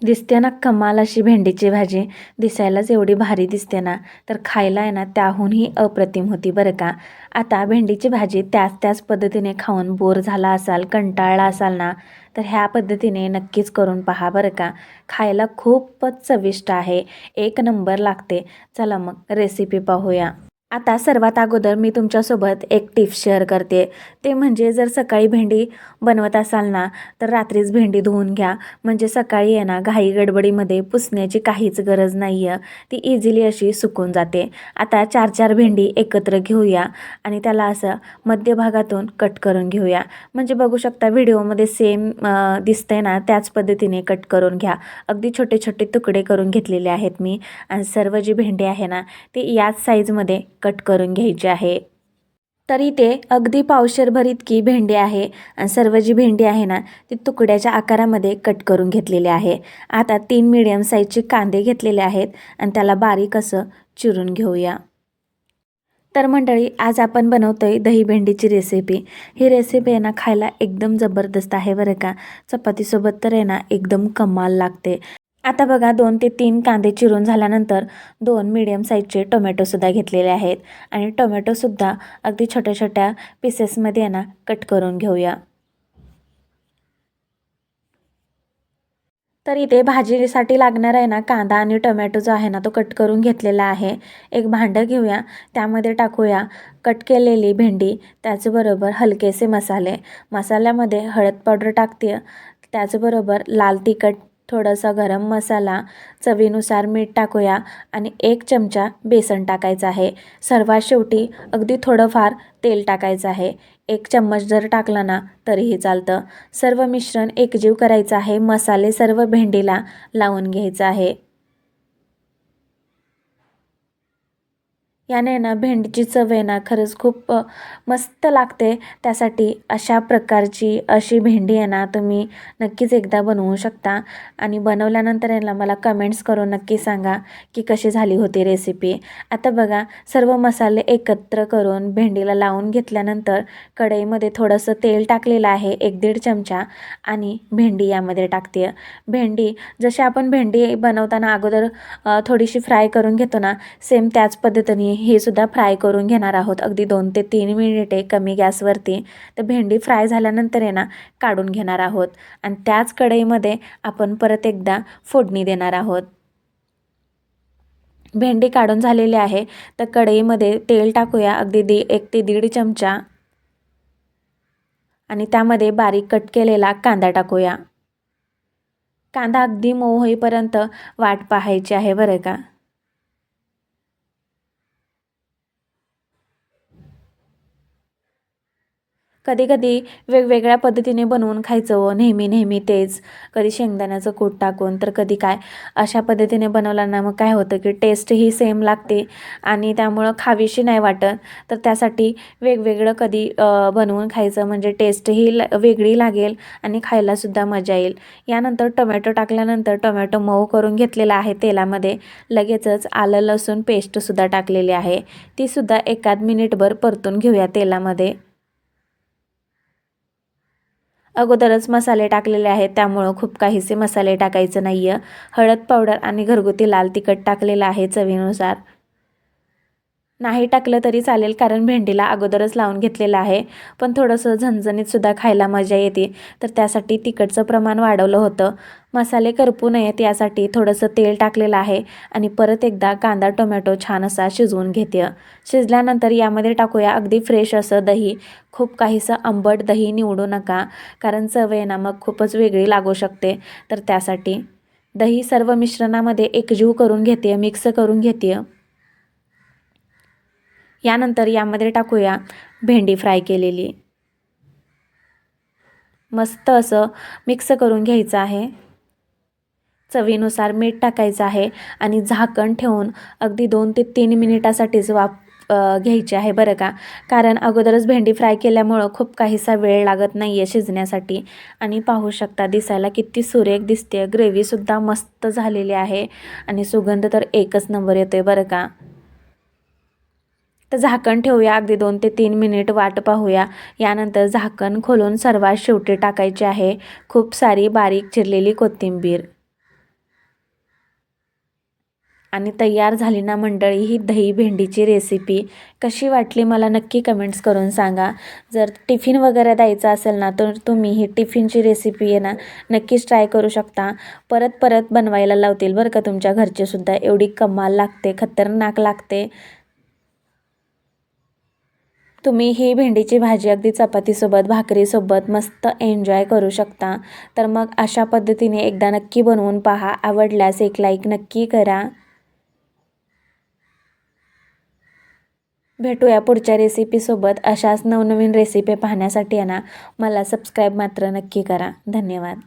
दिसते ना कमाल अशी भेंडीची भाजी. दिसायलाच एवढी भारी दिसते ना, तर खायला आहे ना त्याहूनही अप्रतिम होती बरं का. आता भेंडीची भाजी त्याच पद्धतीने खाऊन बोर झाला असाल, कंटाळला असाल ना, तर ह्या पद्धतीने नक्कीच करून पहा बरं का. खायला खूपच चविष्ट आहे, एक नंबर लागते. चला मग रेसिपी पाहूया. आता सर्वात अगोदर मी तुमच्यासोबत एक टिप्स शेअर करते. ते म्हणजे जर सकाळी भेंडी बनवत असाल ना, तर रात्रीच भेंडी धुवून घ्या. म्हणजे सकाळी आहे ना घाई गडबडीमध्ये पुसण्याची काहीच गरज नाही आहे. ती इझिली अशी सुकून जाते. आता 4-4 भेंडी एकत्र घेऊया आणि त्याला असं मध्यभागातून कट करून घेऊया. म्हणजे बघू शकता व्हिडिओमध्ये सेम दिसतंय ना, त्याच पद्धतीने कट करून घ्या. अगदी छोटे छोटे तुकडे करून घेतलेले आहेत मी. आणि सर्व जी भेंडी आहे ना, ती याच साईजमध्ये कट करून घ्यायची आहे. तर इथे अगदी पावशेरभर इतकी भेंडी आहे आणि सर्व जी भेंडी आहे ना, ती तुकड्याच्या आकारामध्ये कट करून घेतलेली आहे. आता 3 मीडियम साईजचे कांदे घेतलेले आहेत आणि त्याला बारीक असं चिरून घेऊया. तर मंडळी, आज आपण बनवतोय दही भेंडीची रेसिपी. ही रेसिपी आहे ना खायला एकदम जबरदस्त आहे बरं का. चपातीसोबत तर आहे ना एकदम कमाल लागते. आता बघा 2 ते 3 कांदे चिरून झाल्यानंतर 2 मीडियम साईजचे टोमॅटोसुद्धा घेतलेले आहेत आणि टोमॅटोसुद्धा अगदी छोट्या छोट्या पीसेसमध्ये आहे ना कट करून घेऊया. तर इथे भाजीसाठी लागणार आहे ना कांदा आणि टोमॅटो जो आहे ना तो कट करून घेतलेला आहे. एक भांडं घेऊया, त्यामध्ये टाकूया कट केलेली भेंडी, त्याचबरोबर हलकेसे मसाले. मसाल्यामध्ये हळद पावडर टाकते, त्याचबरोबर लाल तिखट, थोडासा गरम मसाला, चवीनुसार मीठ टाकूया आणि 1 चमचा बेसन टाकायचं आहे. सर्वात शेवटी अगदी थोडंफार तेल टाकायचं आहे. 1 चम्मच जर टाकला ना तरीही चालतं. सर्व मिश्रण एकजीव करायचं आहे. मसाले सर्व भेंडीला लावून घ्यायचं आहे. याने ना भेंडीची चव आहे ना खरंच खूप मस्त लागते. त्यासाठी अशा प्रकारची अशी भेंडी आहे ना तुम्ही नक्कीच एकदा बनवू शकता आणि बनवल्यानंतर आहे ना मला कमेंट्स करून नक्की सांगा की कशी झाली होती रेसिपी. आता बघा सर्व मसाले एकत्र करून भेंडीला लावून घेतल्यानंतर कढईमध्ये थोडंसं तेल टाकलेलं आहे, 1-1.5 चमचा, आणि भेंडी यामध्ये टाकते. भेंडी जशी आपण भेंडी बनवताना अगोदर थोडीशी फ्राय करून घेतो ना, सेम त्याच पद्धतीने हे सुद्धा फ्राय करून घेणार आहोत. अगदी 2 ते 3 मिनिटे कमी गॅसवरती. तर भेंडी फ्राय झाल्यानंतर आहे ना काढून घेणार आहोत आणि त्याच कढईमध्ये आपण परत एकदा फोडणी देणार आहोत. भेंडी काढून झालेली आहे, तर कढईमध्ये तेल टाकूया अगदी 1 ते 1.5 चमचा आणि त्यामध्ये बारीक कट केलेला कांदा टाकूया. कांदा अगदी मऊ होईपर्यंत वाट पाहायची आहे बरं का. कधी-कधी वेगवेगळ्या पद्धतीने बनवून खायचं हो, नेहमी तेच. कधी शेंगदाण्याचं कूट टाकून, तर कधी काय. अशा पद्धतीने बनवलं ना मग काय होतं की टेस्ट ही सेम लागते आणि त्यामुळं खावीशी नाही वाटत. तर त्यासाठी वेगवेगळं कधी बनवून खायचं म्हणजे टेस्टही वेगळी लागेल आणि खायलासुद्धा मजा येईल. यानंतर टोमॅटो टाकल्यानंतर टोमॅटो मऊ करून घेतलेला आहे तेलामध्ये. लगेचच आलं लसूण पेस्टसुद्धा टाकलेली आहे. तीसुद्धा एखाद मिनिटभर परतून घेऊया तेलामध्ये. अगोदरच मसाले टाकलेले आहेत त्यामुळं खूप काहीसे मसाले टाकायचं नाही आहे. हळद पावडर आणि घरगुती लाल तिखट टाकलेलं आहे चवीनुसार. नाही टाकलं तरी चालेल कारण भेंडीला अगोदरच लावून घेतलेलं आहे. पण थोडंसं झणझणीतसुद्धा खायला मजा येते, तर त्यासाठी तिखटचं प्रमाण वाढवलं होतं. मसाले करपू नयेत यासाठी थोडंसं तेल टाकलेलं आहे आणि परत एकदा कांदा टोमॅटो छान असा शिजवून घेते. शिजल्यानंतर यामध्ये टाकूया अगदी फ्रेश असं दही. खूप काहीसं आंबट दही निवडू नका, कारण चव आहे ना मग खूपच वेगळी लागू शकते. तर त्यासाठी दही सर्व मिश्रणामध्ये एकजीव करून घेते, मिक्स करून घेते. यानंतर यामध्ये टाकूया भेंडी फ्राय केलेली. मस्त असं मिक्स करून घ्यायचं आहे. चवीनुसार मीठ टाकायचं आहे आणि झाकण ठेवून अगदी 2 ते 3 मिनिटासाठीच घ्यायची आहे बरं का. कारण अगोदरच भेंडी फ्राय केल्यामुळं खूप काहीसा वेळ लागत नाही आहे शिजण्यासाठी. आणि पाहू शकता दिसायला किती सुरेख दिसते. ग्रेव्हीसुद्धा मस्त झालेली आहे आणि सुगंध तर एकच नंबर येतोय बरं का. तर झाकण ठेवूया, अगदी 2 ते 3 मिनिट वाट पाहूया. यानंतर झाकण खोलून सर्वात शेवटी टाकायची आहे खूप सारी बारीक चिरलेली कोथिंबीर. आणि तयार झाली ना मंडळी ही दही भेंडीची रेसिपी. कशी वाटली मला नक्की कमेंट्स करून सांगा. जर टिफिन वगैरे द्यायचा असेल ना तर तुम्ही ही टिफिनची रेसिपी आहे ना नक्कीच ट्राय करू शकता. परत परत बनवायला लावतील बरं का तुमच्या घरचेसुद्धा. एवढी कमाल लागते, खतरनाक लागते. तुम्ही ही भेंडीची भाजी अगदी चपातीसोबत, भाकरीसोबत मस्त एन्जॉय करू शकता. तर मग अशा पद्धतीने एकदा नक्की बनवून पहा. आवडल्यास एक लाईक नक्की करा. भेटूया पुढच्या रेसिपीसोबत. अशाच नवनवीन रेसिपी पाहण्यासाठी आहे ना मला सबस्क्राईब मात्र नक्की करा. धन्यवाद.